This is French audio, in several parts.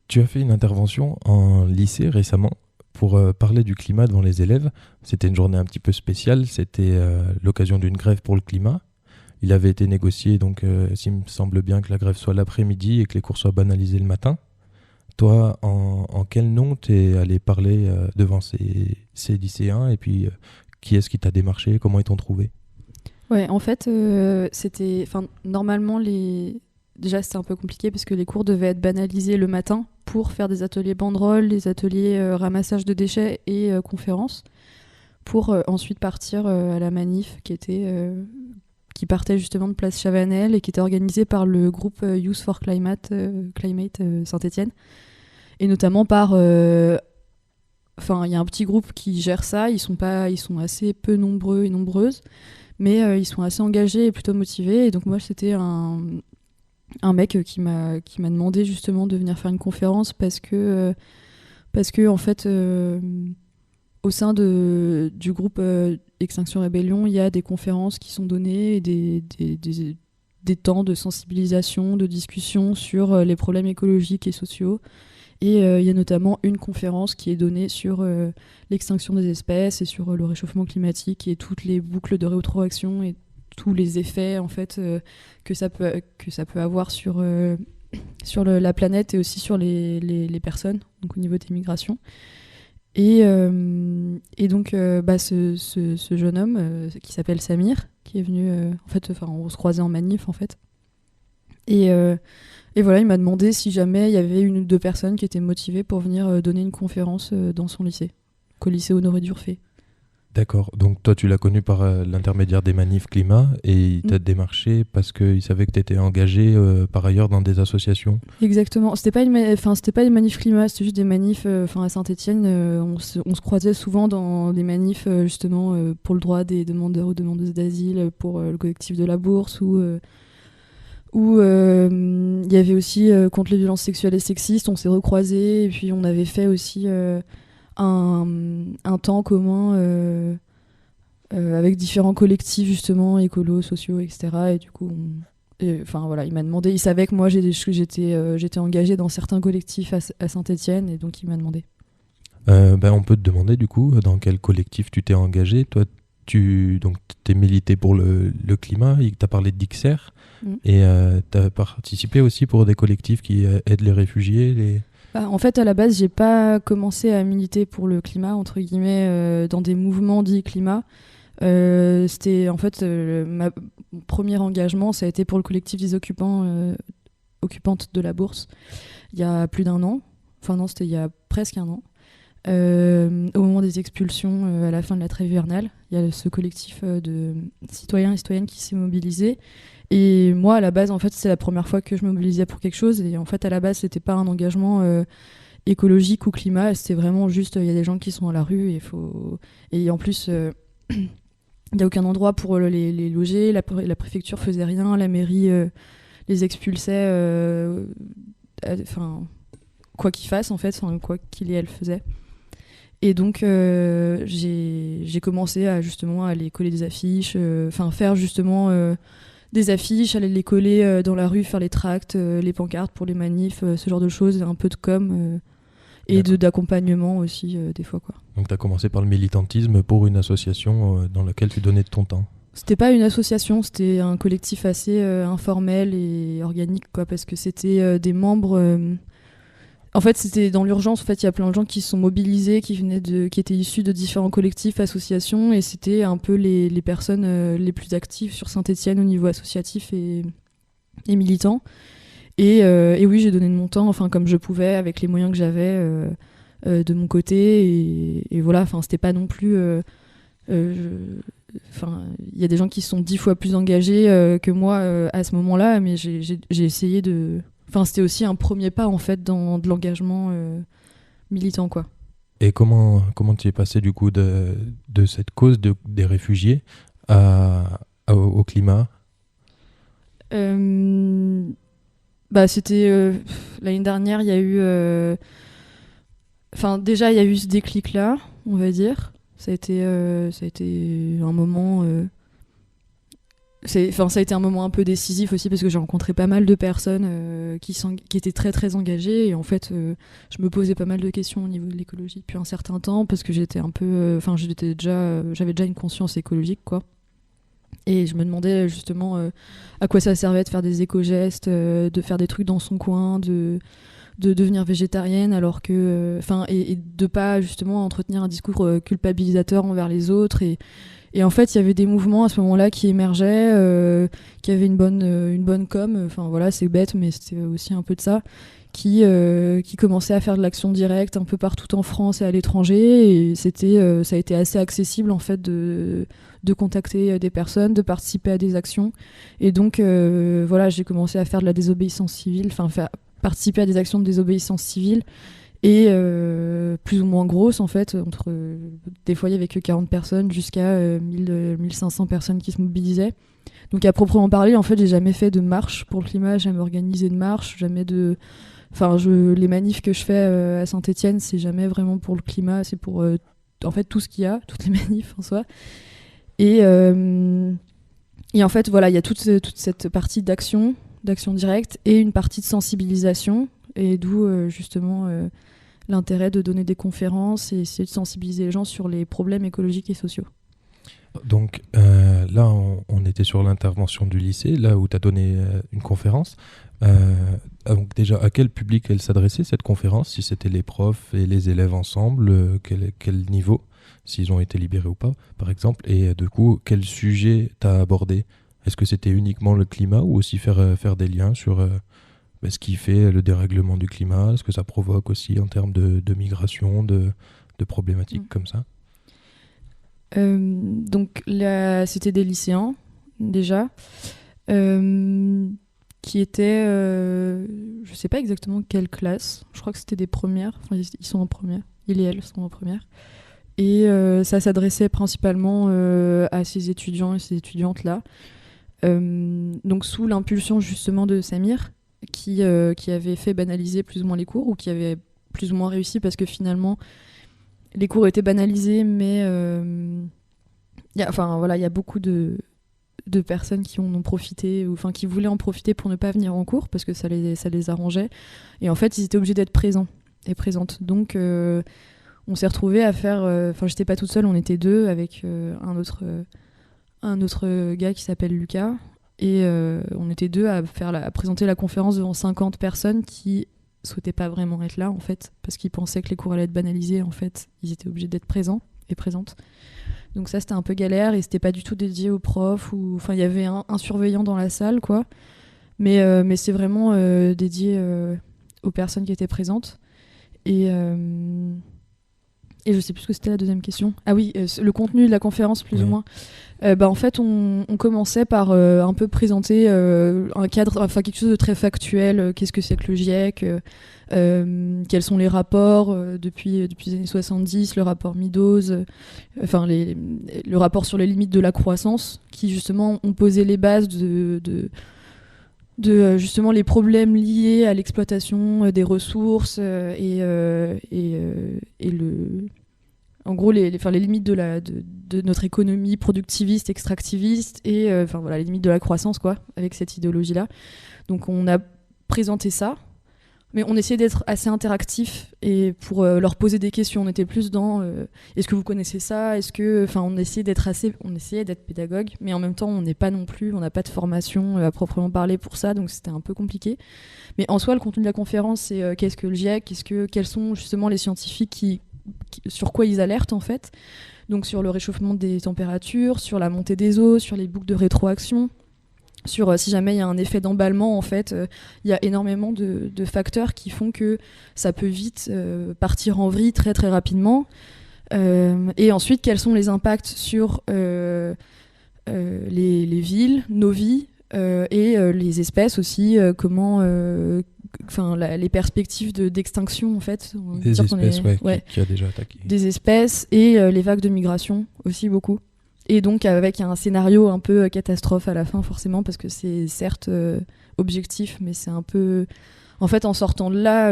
Tu as fait une intervention en lycée récemment pour parler du climat devant les élèves. C'était une journée un petit peu spéciale, c'était l'occasion d'une grève pour le climat. Il avait été négocié, donc s'il me semble bien que la grève soit l'après-midi et que les cours soient banalisés le matin. Toi, en quel nom t'es allé parler devant ces lycéens et puis qui est-ce qui t'a démarché, comment ils t'ont trouvé? Ouais, en fait, c'était. Enfin, normalement, déjà, c'était un peu compliqué parce que les cours devaient être banalisés le matin pour faire des ateliers banderoles, des ateliers ramassage de déchets et conférences, pour ensuite partir à la manif qui partait justement de Place Chavanel et qui était organisée par le groupe Youth for Climate Saint-Étienne. Et notamment par. Enfin, il y a un petit groupe qui gère ça, ils sont assez peu nombreux et nombreuses. Mais ils sont assez engagés et plutôt motivés. Et donc moi, c'était un mec qui m'a demandé justement de venir faire une conférence parce que en fait, au sein du groupe Extinction Rébellion, il y a des conférences qui sont données et des temps de sensibilisation, de discussion sur les problèmes écologiques et sociaux. Et il y a notamment une conférence qui est donnée sur l'extinction des espèces et sur le réchauffement climatique et toutes les boucles de rétroaction et tous les effets en fait que ça peut avoir sur la planète et aussi sur les personnes, donc au niveau des migrations. Et donc ce jeune homme qui s'appelle Samir, qui est venu en fait, enfin on se croisait en manif en fait. Et, euh, et voilà, il m'a demandé si jamais il y avait une ou deux personnes qui étaient motivées pour venir donner une conférence dans son lycée, qu'au lycée Honoré d'Urfé. D'accord, donc toi tu l'as connu par l'intermédiaire des manifs climat et il Mm. t'a démarché parce qu'il savait que tu étais engagé par ailleurs dans des associations. Exactement. C'était pas des manifs climat, c'était juste des manifs. Enfin, à Saint-Étienne, on se croisait souvent dans des manifs justement pour le droit des demandeurs ou demandeuses d'asile, pour le collectif de la Bourse ou il y avait aussi contre les violences sexuelles et sexistes. On s'est recroisés et puis on avait fait aussi un, un temps commun avec différents collectifs justement écolos, sociaux, etc. Et du coup, enfin voilà, il m'a demandé. Il savait que moi j'étais engagée dans certains collectifs à Saint-Étienne et donc il m'a demandé. Ben, on peut te demander du coup dans quel collectif tu t'es engagé. Toi, tu donc, t'es milité pour le climat, il t'a parlé d'IXR Mm. et tu as participé aussi pour des collectifs qui aident les réfugiés. Bah, en fait, à la base, j'ai pas commencé à militer pour le climat entre guillemets dans des mouvements dits climat. C'était en fait mon premier engagement, ça a été pour le collectif des occupantes de la Bourse il y a plus d'un an. Enfin non, c'était il y a presque un an. Au moment des expulsions à la fin de la trêve hivernale, il y a ce collectif de citoyens et citoyennes qui s'est mobilisé. Et moi, à la base, en fait, c'est la première fois que je me mobilisais pour quelque chose. Et en fait, à la base, c'était pas un engagement écologique ou climat. C'était vraiment juste, il y a des gens qui sont à la rue et et en plus, il n'y a aucun endroit pour les loger. La préfecture faisait rien. La mairie les expulsait. Enfin, quoi qu'ils fassent, en fait, enfin, quoi qu'il et elle faisaient. Et donc, j'ai commencé à justement aller coller des affiches, enfin faire justement des affiches, aller les coller dans la rue, faire les tracts, les pancartes pour les manifs, ce genre de choses, un peu de com et D'accord. d'accompagnement aussi des fois quoi. Donc tu as commencé par le militantisme pour une association dans laquelle tu donnais de ton temps. C'était pas une association, c'était un collectif assez informel et organique quoi, parce que c'était des membres. En fait, c'était dans l'urgence. En fait, il y a plein de gens qui se sont mobilisés, qui étaient issus de différents collectifs, associations, et c'était un peu les personnes les plus actives sur Saint-Étienne au niveau associatif et militant. Et oui, j'ai donné de mon temps, enfin comme je pouvais, avec les moyens que j'avais de mon côté. Et voilà, enfin c'était pas non plus. Enfin, il y a des gens qui sont 10 fois plus engagés que moi à ce moment-là, mais j'ai essayé de. Enfin, c'était aussi un premier pas en fait dans de l'engagement militant, quoi. Et comment tu es passé du coup de cette cause des réfugiés au climat? Euh, Bah, c'était l'année dernière, il y a eu. Enfin, déjà, il y a eu ce déclic-là, on va dire. Ça a été un moment ça a été un moment un peu décisif aussi parce que j'ai rencontré pas mal de personnes qui étaient très très engagées et en fait je me posais pas mal de questions au niveau de l'écologie depuis un certain temps parce que j'étais un peu j'avais déjà une conscience écologique quoi et je me demandais justement à quoi ça servait de faire des éco-gestes, de faire des trucs dans son coin, de devenir végétarienne alors que et de pas justement entretenir un discours culpabilisateur envers les autres et en fait, il y avait des mouvements à ce moment-là qui émergeaient, qui avaient une bonne com. Enfin voilà, c'est bête, mais c'était aussi un peu de ça, qui commençaient à faire de l'action directe un peu partout en France et à l'étranger. Et ça a été assez accessible en fait de contacter des personnes, de participer à des actions. Et donc voilà, j'ai commencé à faire de la désobéissance civile, participer à des actions de désobéissance civile. Et plus ou moins grosse en fait, des fois il y avait que 40 personnes jusqu'à 1500 personnes qui se mobilisaient. Donc à proprement parler, en fait, j'ai jamais fait de marche pour le climat, jamais organisé de marche, les manifs que je fais à Saint-Étienne, c'est jamais vraiment pour le climat, c'est pour en fait tout ce qu'il y a, toutes les manifs en soi. Et en fait, voilà, il y a toute cette partie d'action directe et une partie de sensibilisation, et d'où justement l'intérêt de donner des conférences et essayer de sensibiliser les gens sur les problèmes écologiques et sociaux. Donc là, on était sur l'intervention du lycée, là où tu as donné une conférence. Donc déjà, à quel public elle s'adressait cette conférence? Si c'était les profs et les élèves ensemble, quel niveau? S'ils ont été libérés ou pas, par exemple. Et du coup, quel sujet tu as abordé? Est-ce que c'était uniquement le climat ou aussi faire des liens sur ce qui fait le dérèglement du climat, ce que ça provoque aussi en termes de migration, de problématiques comme ça? Donc là, c'était des lycéens déjà qui étaient, je sais pas exactement quelle classe. Je crois que c'était des premières. Enfin, ils sont en première. Ils et elles sont en première. Et ça s'adressait principalement à ces étudiants et ces étudiantes là. Donc sous l'impulsion justement de Samir, qui avait fait banaliser plus ou moins les cours, ou qui avait plus ou moins réussi, parce que finalement les cours étaient banalisés, mais il y a beaucoup de personnes qui en ont profité, enfin qui voulaient en profiter pour ne pas venir en cours parce que ça les arrangeait, et en fait ils étaient obligés d'être présents et présentes. Donc on s'est retrouvés à faire, j'étais pas toute seule, on était deux avec un autre gars qui s'appelle Lucas. Et on était deux à présenter la conférence devant 50 personnes qui souhaitaient pas vraiment être là en fait, parce qu'ils pensaient que les cours allaient être banalisés. En fait, ils étaient obligés d'être présents et présentes. Donc ça, c'était un peu galère, et c'était pas du tout dédié aux profs. Il y avait un surveillant dans la salle, quoi. Mais c'est vraiment dédié aux personnes qui étaient présentes. Et je sais plus ce que c'était la deuxième question. Ah oui, le contenu de la conférence, plus ou moins. En fait, on commençait par un peu présenter un cadre, quelque chose de très factuel. Qu'est-ce que c'est que le GIEC, quels sont les rapports depuis les années 70, le rapport Meadows, le rapport sur les limites de la croissance, qui justement ont posé les bases de justement les problèmes liés à l'exploitation des ressources en gros les limites de notre économie productiviste, extractiviste, et les limites de la croissance, quoi, avec cette idéologie là. Donc on a présenté ça, mais on essayait d'être assez interactif, et pour leur poser des questions, on était plus dans est-ce que vous connaissez ça, on essayait d'être pédagogue, mais en même temps on n'a pas de formation à proprement parler pour ça, donc c'était un peu compliqué. Mais en soi, le contenu de la conférence, c'est qu'est-ce que le GIEC, quels sont justement les scientifiques sur quoi ils alertent en fait. Donc sur le réchauffement des températures, sur la montée des eaux, sur les boucles de rétroaction, sur si jamais il y a un effet d'emballement, en fait, il y a énormément de facteurs qui font que ça peut vite partir en vrille très très rapidement. Et ensuite, quels sont les impacts sur les villes, nos vies, et les espèces aussi, les perspectives d'extinction, en fait. Des espèces, qui a déjà attaqué. Des espèces, et les vagues de migration aussi, beaucoup. Et donc avec un scénario un peu catastrophe à la fin, forcément, parce que c'est certes objectif, mais c'est un peu... En fait, en sortant de là,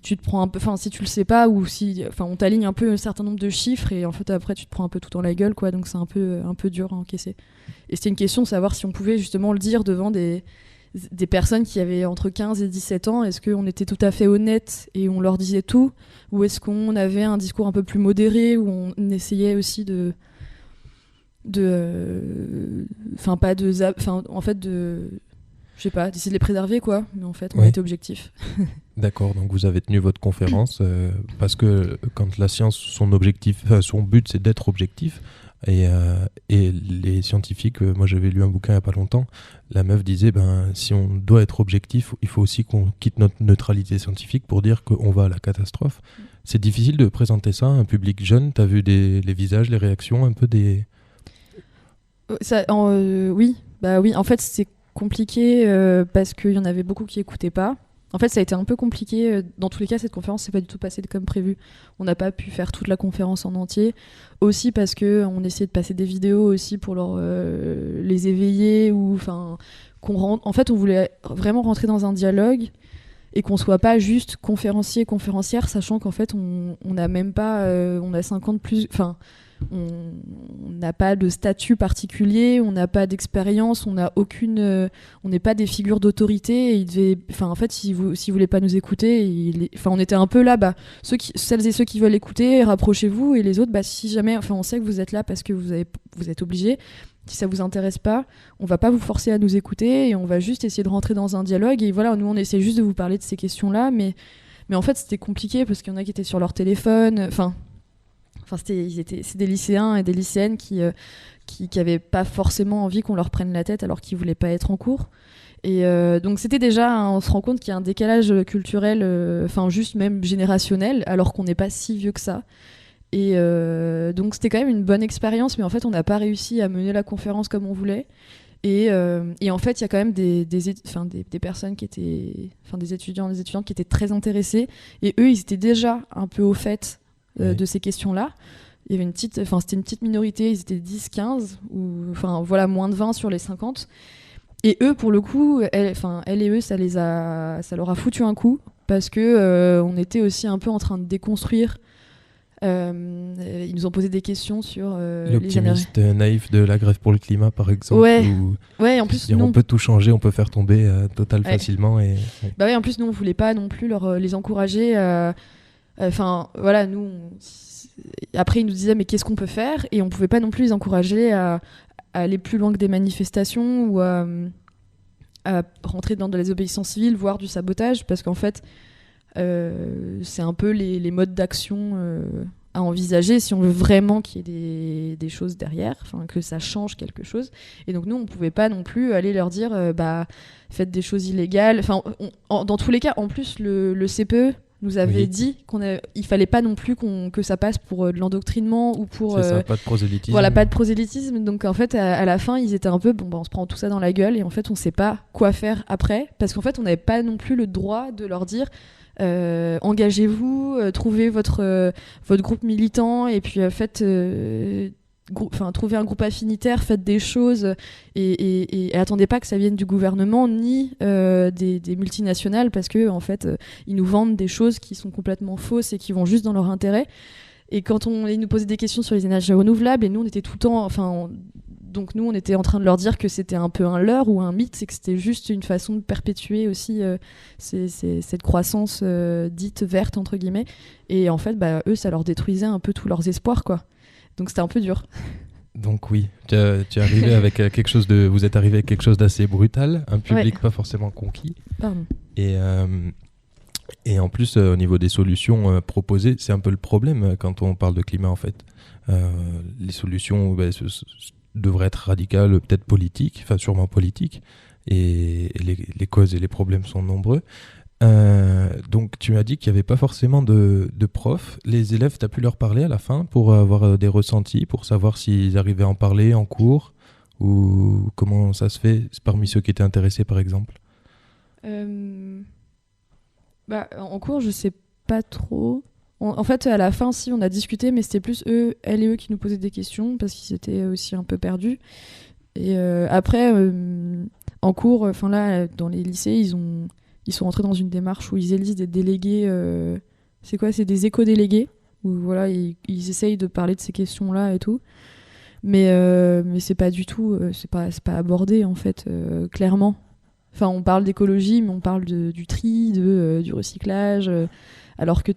tu te prends un peu... si tu le sais pas, ou si... on t'aligne un peu un certain nombre de chiffres, et en fait, après, tu te prends un peu tout dans la gueule, quoi. Donc c'est un peu dur à encaisser. Et c'était une question de savoir si on pouvait justement le dire devant des personnes qui avaient entre 15 et 17 ans. Est-ce qu'on était tout à fait honnête et on leur disait tout, ou est-ce qu'on avait un discours un peu plus modéré où on essayait aussi je sais pas, d'essayer de les préserver, quoi. Mais en fait, on Oui. était objectif. D'accord, donc vous avez tenu votre conférence parce que quand la science, son objectif, son but, c'est d'être objectif. Et les scientifiques, moi j'avais lu un bouquin il n'y a pas longtemps, la meuf disait, si on doit être objectif, il faut aussi qu'on quitte notre neutralité scientifique pour dire qu'on va à la catastrophe. C'est difficile de présenter ça à un public jeune. Tu as vu les visages, les réactions, un peu des... Oui, en fait c'est compliqué parce qu'il y en avait beaucoup qui écoutaient pas. En fait, ça a été un peu compliqué. Dans tous les cas, cette conférence s'est pas du tout passée comme prévu. On n'a pas pu faire toute la conférence en entier. Aussi parce qu'on essayait de passer des vidéos aussi pour les éveiller. En fait, on voulait vraiment rentrer dans un dialogue et qu'on soit pas juste conférencier, conférencière, sachant qu'en fait, on n'a même pas... on a 50 plus... Enfin, on n'a pas de statut particulier, on n'a pas d'expérience, on n'a aucune, on n'est pas des figures d'autorité. En fait, si vous voulez pas nous écouter, on était un peu là, celles et ceux qui veulent écouter, rapprochez-vous, et les autres, si jamais, on sait que vous êtes là parce que vous êtes obligés. Si ça vous intéresse pas, on va pas vous forcer à nous écouter et on va juste essayer de rentrer dans un dialogue. Et voilà, nous on essaie juste de vous parler de ces questions-là, mais en fait c'était compliqué parce qu'il y en a qui étaient sur leur téléphone. C'est des lycéens et des lycéennes qui avaient pas forcément envie qu'on leur prenne la tête alors qu'ils voulaient pas être en cours. Et donc c'était déjà, on se rend compte qu'il y a un décalage culturel, juste même générationnel, alors qu'on n'est pas si vieux que ça. Et donc c'était quand même une bonne expérience, mais en fait on n'a pas réussi à mener la conférence comme on voulait. Et en fait il y a quand même des personnes qui étaient, des étudiants, des étudiantes qui étaient très intéressés, et eux ils étaient déjà un peu au fait de ces questions-là. Il y avait c'était une petite minorité, ils étaient 10-15, ou moins de 20 sur les 50. Et eux, pour le coup, elles et eux, ça leur a foutu un coup, parce que on était aussi un peu en train de déconstruire. Ils nous ont posé des questions sur l'optimiste naïf de la grève pour le climat, par exemple. Ouais, en plus, on peut tout changer, on peut faire tomber Total facilement. Et, ouais. En plus, nous, on voulait pas non plus les encourager. Nous, après, ils nous disaient, mais qu'est-ce qu'on peut faire ? Et on pouvait pas non plus les encourager à aller plus loin que des manifestations ou à rentrer dans de la désobéissance civile, voire du sabotage, parce qu'en fait, c'est un peu les modes d'action à envisager si on veut vraiment qu'il y ait des choses derrière, que ça change quelque chose. Et donc nous, on pouvait pas non plus aller leur dire faites des choses illégales. Dans tous les cas, en plus, le CPE nous avait dit qu'il fallait pas non plus que ça passe pour de l'endoctrinement ou pour... C'est ça, pas de prosélytisme. Voilà, pas de prosélytisme. Donc en fait, à la fin, ils étaient un peu, on se prend tout ça dans la gueule, et en fait, on sait pas quoi faire après, parce qu'en fait, on n'avait pas non plus le droit de leur dire engagez-vous, trouvez votre groupe militant, et puis trouvez un groupe affinitaire, faites des choses, et attendez pas que ça vienne du gouvernement ni des multinationales, parce que en fait ils nous vendent des choses qui sont complètement fausses et qui vont juste dans leur intérêt. Et quand ils nous posaient des questions sur les énergies renouvelables, et nous on était tout le temps, donc nous on était en train de leur dire que c'était un peu un leurre ou un mythe, c'est que c'était juste une façon de perpétuer aussi cette croissance dite verte entre guillemets, et en fait eux ça leur détruisait un peu tous leurs espoirs, quoi. Donc c'était un peu dur. Donc oui, tu es arrivé avec quelque chose vous êtes arrivé avec quelque chose d'assez brutal, un public pas forcément conquis. Pardon. Et en plus, au niveau des solutions proposées, c'est un peu le problème quand on parle de climat en fait. Les solutions devraient être radicales, peut-être politiques, sûrement politiques, et les causes et les problèmes sont nombreux. Donc tu m'as dit qu'il n'y avait pas forcément de profs. Les élèves, tu as pu leur parler à la fin pour avoir des ressentis, pour savoir s'ils arrivaient à en parler en cours, ou comment ça se fait parmi ceux qui étaient intéressés par exemple? En cours, je sais pas trop. En fait, à la fin, si, on a discuté, mais c'était plus elles et eux qui nous posaient des questions, parce qu'ils étaient aussi un peu perdus. Et après, en cours, dans les lycées, ils sont rentrés dans une démarche où ils élisent des délégués. C'est des éco-délégués, où voilà, ils essayent de parler de ces questions-là et tout. mais c'est pas du tout, c'est pas abordé en fait, clairement. Enfin, on parle d'écologie, mais on parle du tri, du recyclage, alors que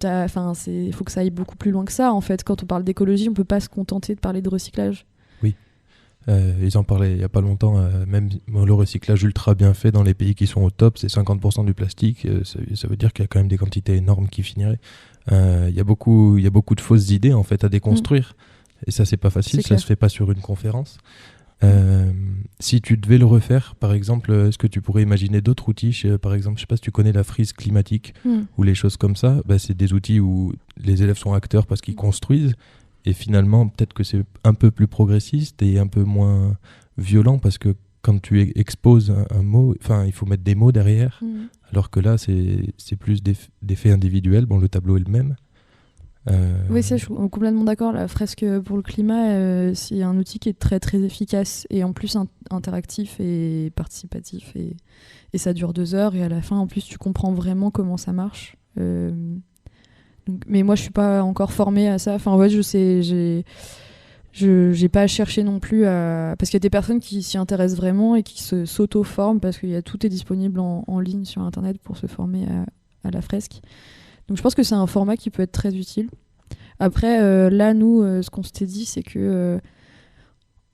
faut que ça aille beaucoup plus loin que ça en fait. Quand on parle d'écologie, on peut pas se contenter de parler de recyclage. Oui. Ils en parlaient il n'y a pas longtemps, même le recyclage ultra bien fait dans les pays qui sont au top, c'est 50% du plastique, ça veut dire qu'il y a quand même des quantités énormes qui finiraient. Il y a beaucoup de fausses idées en fait à déconstruire, et ça c'est pas facile, ça se fait pas sur une conférence. Si tu devais le refaire, par exemple, est-ce que tu pourrais imaginer d'autres outils, par exemple, je sais pas si tu connais la frise climatique ou les choses comme ça, c'est des outils où les élèves sont acteurs parce qu'ils construisent. Et finalement, peut-être que c'est un peu plus progressiste et un peu moins violent parce que quand tu exposes un mot, il faut mettre des mots derrière, alors que là, c'est plus des faits individuels. Bon, le tableau est le même. Oui, ça, je suis complètement d'accord. La fresque pour le climat, c'est un outil qui est très, très efficace et en plus interactif et participatif. Et ça dure 2 heures et à la fin, en plus, tu comprends vraiment comment ça marche. Mais moi, je suis pas encore formée à ça. Enfin, ouais, je sais, j'ai pas cherché non plus à... Parce qu'il y a des personnes qui s'y intéressent vraiment et qui s'auto-forment parce que tout est disponible en ligne sur Internet pour se former à la fresque. Donc, je pense que c'est un format qui peut être très utile. Après, là, nous, ce qu'on s'était dit, c'est que...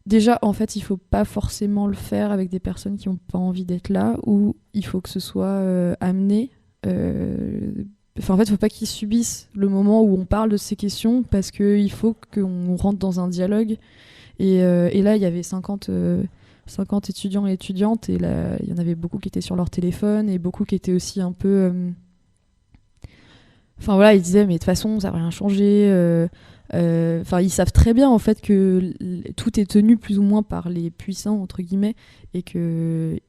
déjà, en fait, il faut pas forcément le faire avec des personnes qui ont pas envie d'être là, ou il faut que ce soit amené... en fait, il ne faut pas qu'ils subissent le moment où on parle de ces questions parce qu'il faut qu'on rentre dans un dialogue. Et là, il y avait 50 étudiants et étudiantes et là, il y en avait beaucoup qui étaient sur leur téléphone et beaucoup qui étaient aussi un peu... Enfin voilà, ils disaient mais de toute façon, ça va rien changer. Ils savent très bien en fait que tout est tenu plus ou moins par les puissants, entre guillemets, et qu'ils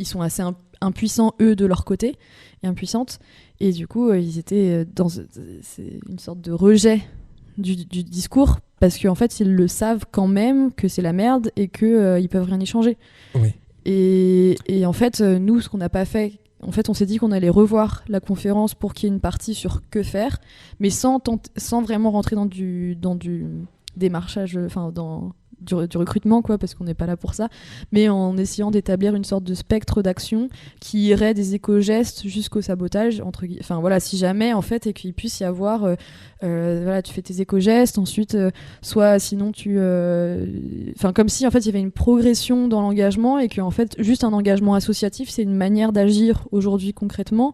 sont assez impuissants, eux, de leur côté, et impuissantes. Et du coup, ils étaient dans une sorte de rejet du discours, parce qu'en fait, ils le savent quand même que c'est la merde et qu'ils peuvent rien y changer. Oui. Et en fait, nous, ce qu'on n'a pas fait, en fait, on s'est dit qu'on allait revoir la conférence pour qu'il y ait une partie sur que faire, mais sans vraiment rentrer dans du démarchage, du recrutement, quoi, parce qu'on n'est pas là pour ça, mais en essayant d'établir une sorte de spectre d'action qui irait des éco-gestes jusqu'au sabotage, si jamais, en fait, et qu'il puisse y avoir, tu fais tes éco-gestes, ensuite, soit sinon comme si, en fait, il y avait une progression dans l'engagement et que, en fait, juste un engagement associatif, c'est une manière d'agir aujourd'hui concrètement.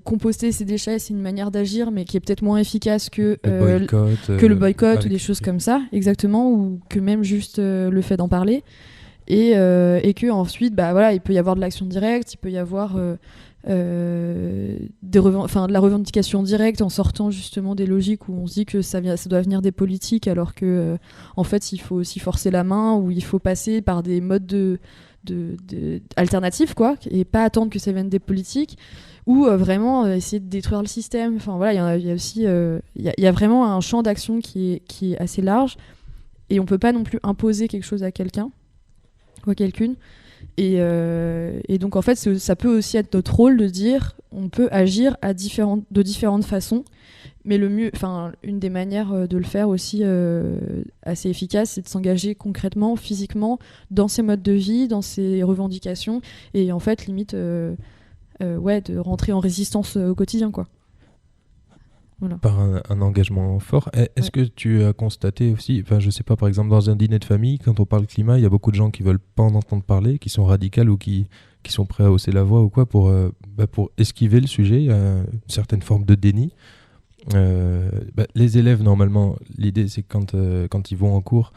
Composter ses déchets, c'est une manière d'agir, mais qui est peut-être moins efficace que le boycott ou des choses comme ça, exactement, ou que même juste le fait d'en parler. Et que ensuite, il peut y avoir de l'action directe, il peut y avoir de la revendication directe en sortant justement des logiques où on se dit que ça doit venir des politiques, alors que en fait, il faut aussi forcer la main, ou il faut passer par des modes alternatifs, quoi, et pas attendre que ça vienne des politiques, ou vraiment essayer de détruire le système. Enfin voilà, il y a aussi il y a vraiment un champ d'action qui est assez large, et on peut pas non plus imposer quelque chose à quelqu'un ou à quelqu'une. Et donc en fait, ça peut aussi être notre rôle de dire on peut agir de différentes façons, mais une des manières de le faire aussi assez efficace, c'est de s'engager concrètement, physiquement, dans ses modes de vie, dans ses revendications, et en fait limite de rentrer en résistance au quotidien, quoi. Voilà. Par un engagement fort. Est-ce que tu as constaté aussi, je sais pas, par exemple dans un dîner de famille, quand on parle climat, il y a beaucoup de gens qui veulent pas en entendre parler, qui sont radicales ou qui sont prêts à hausser la voix ou quoi pour esquiver le sujet, une certaine forme de déni. Les élèves, normalement, l'idée c'est que quand ils vont en cours,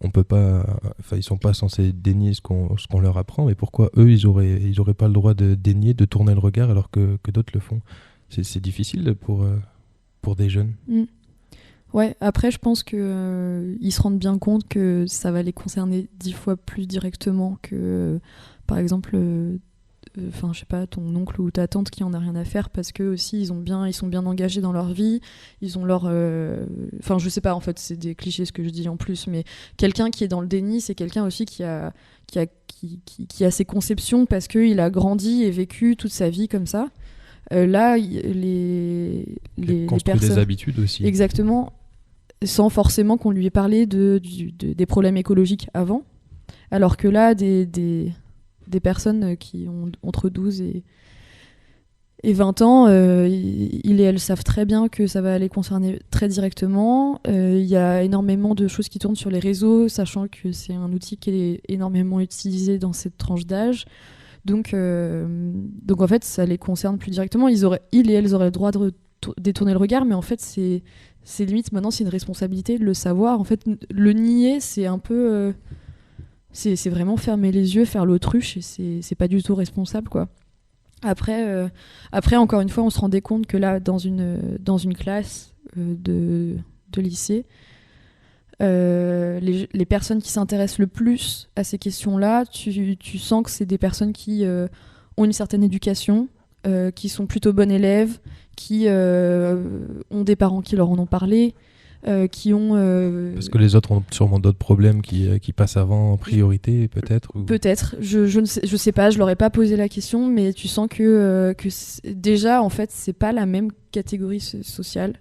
on peut pas, ils sont pas censés dénier ce qu'on leur apprend, mais pourquoi eux ils auraient pas le droit de dénier, de tourner le regard alors que d'autres le font? C'est difficile pour des jeunes. Ouais, après je pense que ils se rendent bien compte que ça va les concerner 10 fois plus directement que par exemple je sais pas, ton oncle ou ta tante qui en a rien à faire, parce que aussi ils sont bien engagés dans leur vie, ils ont leur je sais pas, en fait c'est des clichés ce que je dis en plus, mais quelqu'un qui est dans le déni, c'est quelqu'un aussi qui a ses conceptions parce qu'il a grandi et vécu toute sa vie comme ça. Là, les construit personnes, des habitudes aussi. Exactement. sans forcément qu'on lui ait parlé des problèmes écologiques avant. Alors que là, des personnes qui ont entre 12 et 20 ans, ils et elles savent très bien que ça va les concerner très directement. Il y a énormément de choses qui tournent sur les réseaux, sachant que c'est un outil qui est énormément utilisé dans cette tranche d'âge. Donc en fait, ça les concerne plus directement. Ils et elles auraient le droit de détourner le regard, mais en fait, c'est limite maintenant, c'est une responsabilité de le savoir. En fait, le nier, c'est un peu... c'est vraiment fermer les yeux, faire l'autruche, et c'est pas du tout responsable, quoi. Après, encore une fois, on se rendait compte que là, dans une classe de lycée, les personnes qui s'intéressent le plus à ces questions-là, tu sens que c'est des personnes qui ont une certaine éducation, qui sont plutôt bonnes élèves, qui ont des parents qui leur en ont parlé, qui ont... Parce que les autres ont sûrement d'autres problèmes qui passent avant en priorité, peut-être ou... Peut-être, je ne sais pas, je leur ai pas posé la question, mais tu sens que déjà, en fait, c'est pas la même catégorie sociale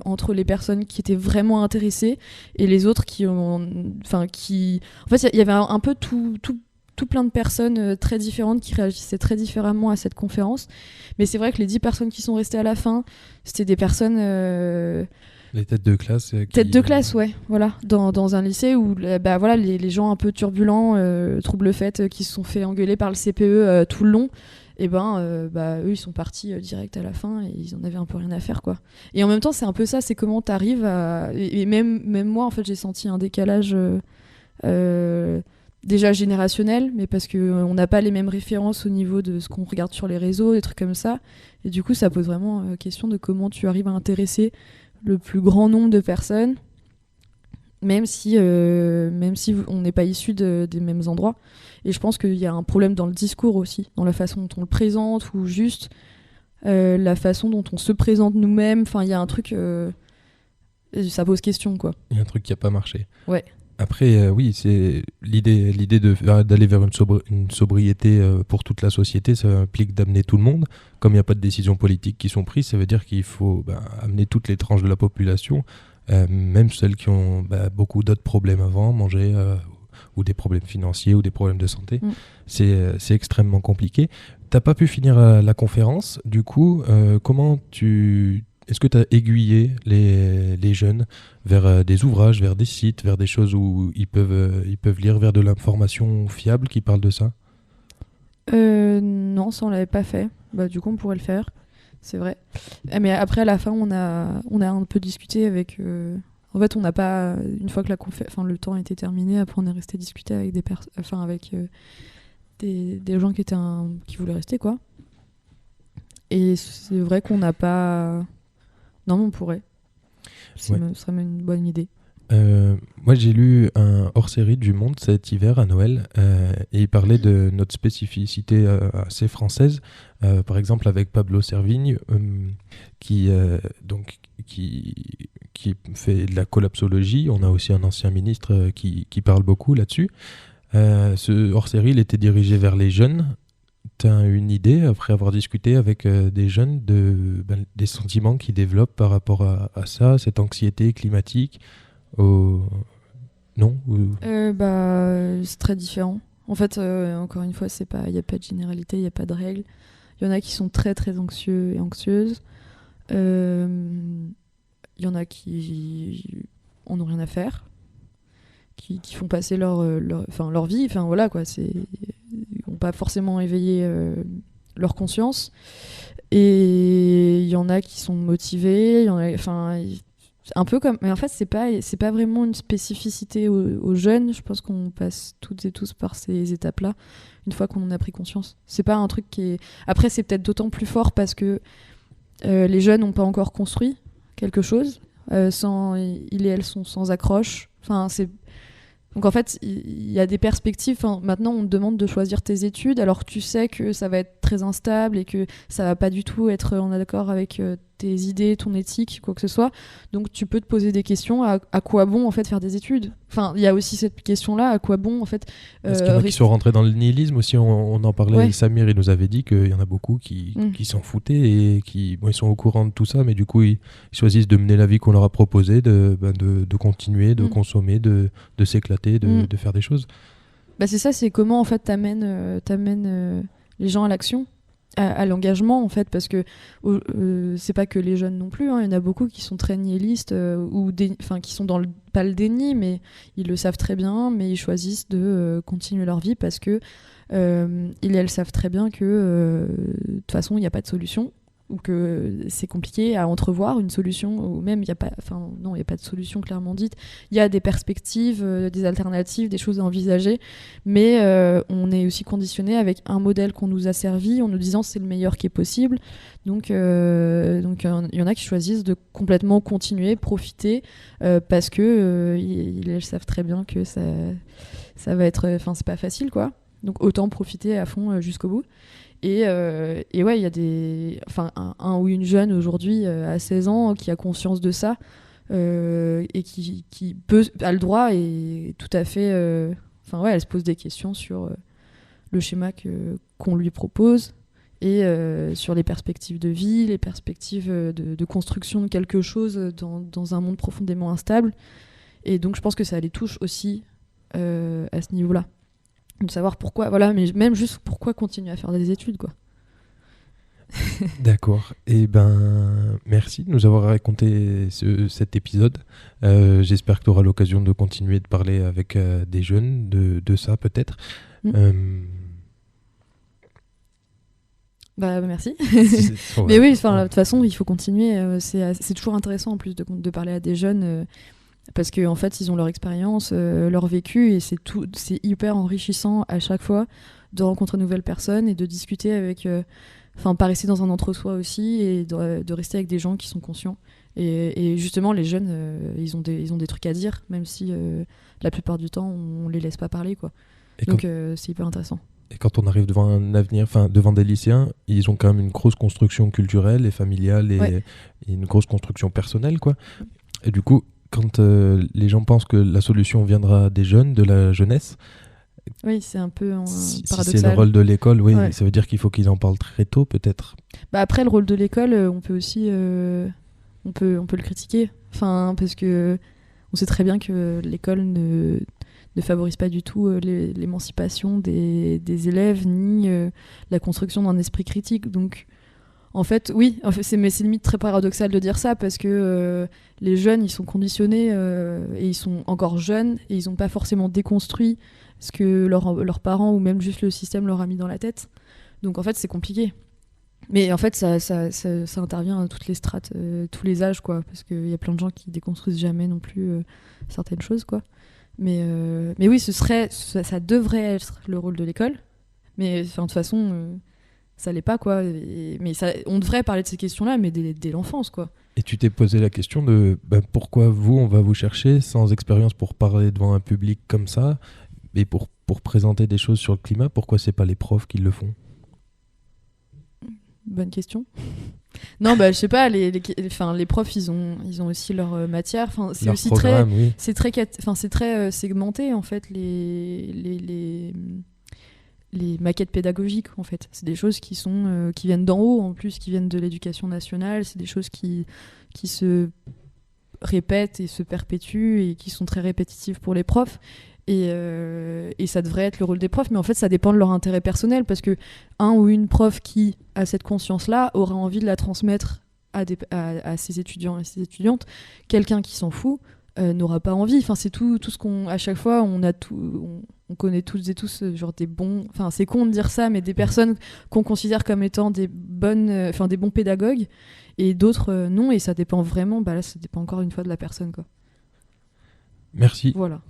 entre les personnes qui étaient vraiment intéressées et les autres qui ont... Enfin, qui... En fait, il y avait un peu tout plein de personnes très différentes qui réagissaient très différemment à cette conférence. Mais c'est vrai que les 10 personnes qui sont restées à la fin, c'était des personnes... Les têtes de classe. Têtes de classe, ouais, voilà. Dans un lycée où voilà, les gens un peu turbulents, troubles faits, qui se sont fait engueuler par le CPE tout le long, et eux, ils sont partis direct à la fin et ils en avaient un peu rien à faire, quoi. Et en même temps, c'est un peu ça, c'est comment t'arrives à... Et même moi, en fait, j'ai senti un décalage déjà générationnel, mais parce qu'on n'a pas les mêmes références au niveau de ce qu'on regarde sur les réseaux, des trucs comme ça. Et du coup, ça pose vraiment question de comment tu arrives à intéresser le plus grand nombre de personnes, même si on n'est pas issus des mêmes endroits. Et je pense qu'il y a un problème dans le discours aussi, dans la façon dont on le présente, ou juste la façon dont on se présente nous-mêmes. Enfin, il y a un truc... ça pose question, quoi. Il y a un truc qui n'a pas marché. Ouais. Après, oui, c'est l'idée d'aller vers une sobriété pour toute la société, ça implique d'amener tout le monde. Comme il n'y a pas de décisions politiques qui sont prises, ça veut dire qu'il faut amener toutes les tranches de la population, même celles qui ont beaucoup d'autres problèmes avant, manger, ou des problèmes financiers, ou des problèmes de santé. C'est extrêmement compliqué. T'as pas pu finir la conférence, du coup, est-ce que tu as aiguillé les jeunes vers des ouvrages, vers des sites, vers des choses où ils peuvent lire, vers de l'information fiable qui parle de ça ? Non, ça on l'avait pas fait. Du coup, on pourrait le faire, c'est vrai. Mais après, à la fin, on a un peu discuté avec... En fait, on n'a pas... Une fois que le temps était terminé, après on est resté discuter avec des gens qui voulaient rester, quoi. Et c'est vrai qu'on n'a pas... Non, mais on pourrait. Ce serait même une bonne idée. Moi, j'ai lu un hors-série du Monde cet hiver à Noël, et il parlait de notre spécificité assez française, par exemple avec Pablo Servigne, qui fait de la collapsologie. On a aussi un ancien ministre qui parle beaucoup là-dessus. Ce hors-série, il était dirigé vers les jeunes. T'as une idée, après avoir discuté avec des jeunes, des sentiments qu'ils développent par rapport à ça, cette anxiété climatique Non c'est très différent. En fait, encore une fois, il n'y a pas de généralité, il n'y a pas de règle. Il y en a qui sont très très anxieux et anxieuses. Il y en a qui en ont rien à faire, qui font passer leur vie. Enfin voilà, quoi, ils n'ont pas forcément éveillé leur conscience. Et il y en a qui sont motivés, il y en a, un peu comme... Mais en fait, c'est pas vraiment une spécificité aux jeunes. Je pense qu'on passe toutes et tous par ces étapes-là, une fois qu'on en a pris conscience. C'est pas un truc qui est... Après, c'est peut-être d'autant plus fort parce que les jeunes n'ont pas encore construit quelque chose. Ils et elles sont sans accroche. Donc en fait, il y a des perspectives. Maintenant, on te demande de choisir tes études alors que tu sais que ça va être très instable et que ça va pas du tout être en accord avec tes idées, ton éthique, quoi que ce soit. Donc tu peux te poser des questions à quoi bon en fait faire des études. Enfin, il y a aussi cette question-là, à quoi bon en fait. Est-ce qu'il y en a qui sont rentrés dans le nihilisme aussi? On en parlait, Ouais. Samir, il nous avait dit qu'il y en a beaucoup qui s'en foutaient et qui ils sont au courant de tout ça, mais du coup ils choisissent de mener la vie qu'on leur a proposée, de continuer, de consommer, de s'éclater, de faire des choses. Bah c'est ça, c'est comment en fait t'amènes les gens à l'action, à l'engagement en fait, parce que c'est pas que les jeunes non plus, hein, il y en a beaucoup qui sont très nihilistes ou qui sont dans pas le déni, mais ils le savent très bien, mais ils choisissent de continuer leur vie parce que ils et elles savent très bien que de toute façon il n'y a pas de solution, ou que c'est compliqué à entrevoir une solution, ou même il n'y a pas de solution clairement dite. Il y a des perspectives, des alternatives, des choses à envisager, mais on est aussi conditionné avec un modèle qu'on nous a servi en nous disant c'est le meilleur qui est possible. Donc il y en a qui choisissent de complètement continuer, profiter, parce que ils savent très bien que ça va être, c'est pas facile quoi. Donc autant profiter à fond jusqu'au bout. Et ouais, il y a un ou une jeune aujourd'hui à 16 ans qui a conscience de ça et qui a le droit et tout à fait. Elle se pose des questions sur le schéma qu'on lui propose et sur les perspectives de vie, les perspectives de construction de quelque chose dans un monde profondément instable. Et donc je pense que ça les touche aussi à ce niveau-là. De savoir pourquoi, voilà, mais même juste pourquoi continuer à faire des études, quoi. D'accord. Et merci de nous avoir raconté cet épisode. J'espère que tu auras l'occasion de continuer de parler avec des jeunes de ça, peut-être. Merci. Mais oui, de toute façon, il faut continuer. C'est toujours intéressant en plus de parler à des jeunes. Parce qu'en fait, ils ont leur expérience, leur vécu, et c'est hyper enrichissant à chaque fois de rencontrer de nouvelles personnes et de discuter avec... pas rester dans un entre-soi aussi, et de rester avec des gens qui sont conscients. Et justement, les jeunes, ils ont des trucs à dire, même si la plupart du temps, on les laisse pas parler, quoi. Donc c'est hyper intéressant. Et quand on arrive devant un avenir, devant des lycéens, ils ont quand même une grosse construction culturelle et familiale et une grosse construction personnelle, quoi. Et du coup, quand les gens pensent que la solution viendra des jeunes, de la jeunesse, oui, c'est un peu paradoxal. Si c'est le rôle de l'école, oui, ça veut dire qu'il faut qu'ils en parlent très tôt, peut-être. Après, le rôle de l'école, on peut aussi on peut le critiquer. Parce que on sait très bien que l'école ne favorise pas du tout l'émancipation des élèves, ni la construction d'un esprit critique. Donc, en fait, oui, c'est limite très paradoxal de dire ça, parce que les jeunes, ils sont conditionnés et ils sont encore jeunes et ils n'ont pas forcément déconstruit ce que leurs parents ou même juste le système leur a mis dans la tête. Donc en fait, c'est compliqué. Mais en fait, ça intervient à toutes les strates, tous les âges, quoi, parce qu'il y a plein de gens qui déconstruisent jamais non plus certaines choses, quoi. Mais oui, ça devrait être le rôle de l'école. Mais de toute façon... ça l'est pas, quoi. Mais on devrait parler de ces questions-là, mais dès l'enfance, quoi. Et tu t'es posé la question de pourquoi on va vous chercher sans expérience pour parler devant un public comme ça, et pour présenter des choses sur le climat, pourquoi c'est pas les profs qui le font? Bonne question. Non, je sais pas, les profs, ils ont aussi leur matière. C'est leur aussi programme, oui. c'est très segmenté, en fait, les maquettes pédagogiques, en fait. C'est des choses qui viennent d'en haut, en plus, qui viennent de l'éducation nationale. C'est des choses qui se répètent et se perpétuent et qui sont très répétitives pour les profs. Et ça devrait être le rôle des profs, mais en fait, ça dépend de leur intérêt personnel, parce que un ou une prof qui a cette conscience-là aura envie de la transmettre à ses étudiants et ses étudiantes. Quelqu'un qui s'en fout n'aura pas envie. C'est tout ce qu'on... À chaque fois, on connaît toutes et tous genre des bons... c'est con de dire ça, mais des personnes qu'on considère comme étant des bons pédagogues, et d'autres non, et ça dépend vraiment... là, ça dépend encore une fois de la personne, quoi. Merci. Voilà.